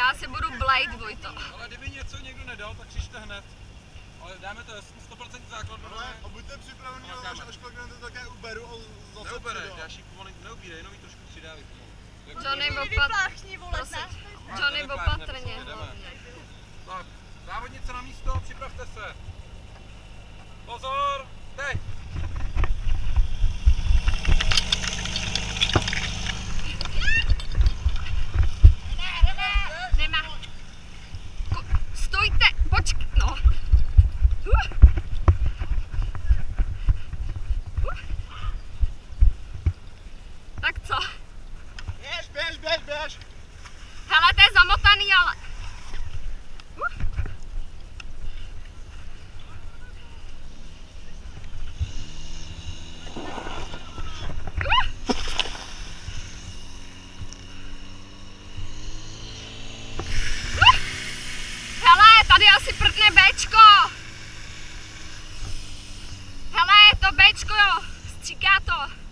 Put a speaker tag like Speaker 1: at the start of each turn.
Speaker 1: Já si budu Blade, Vojto.
Speaker 2: Ale kdyby něco někdo nedal, tak křičte hned. Ale dáme to 100% základ.
Speaker 3: A buďte připravený, až pak to také uberu a zase
Speaker 2: neubereš, dáš jí pomalu, neubírej, jenom jí trošku přidávej pomalu.
Speaker 1: Johnny opatrně.
Speaker 2: Tak, závodnice na místo, připravte se. Pozor, teď.
Speaker 1: Nemá. Stojte, počkej, no. Tak co?
Speaker 3: Běž!
Speaker 1: Hele, to je zamotaný, ale... Hele, tady asi prdne Bčko. Hele, to Bčko, jo, stříká to.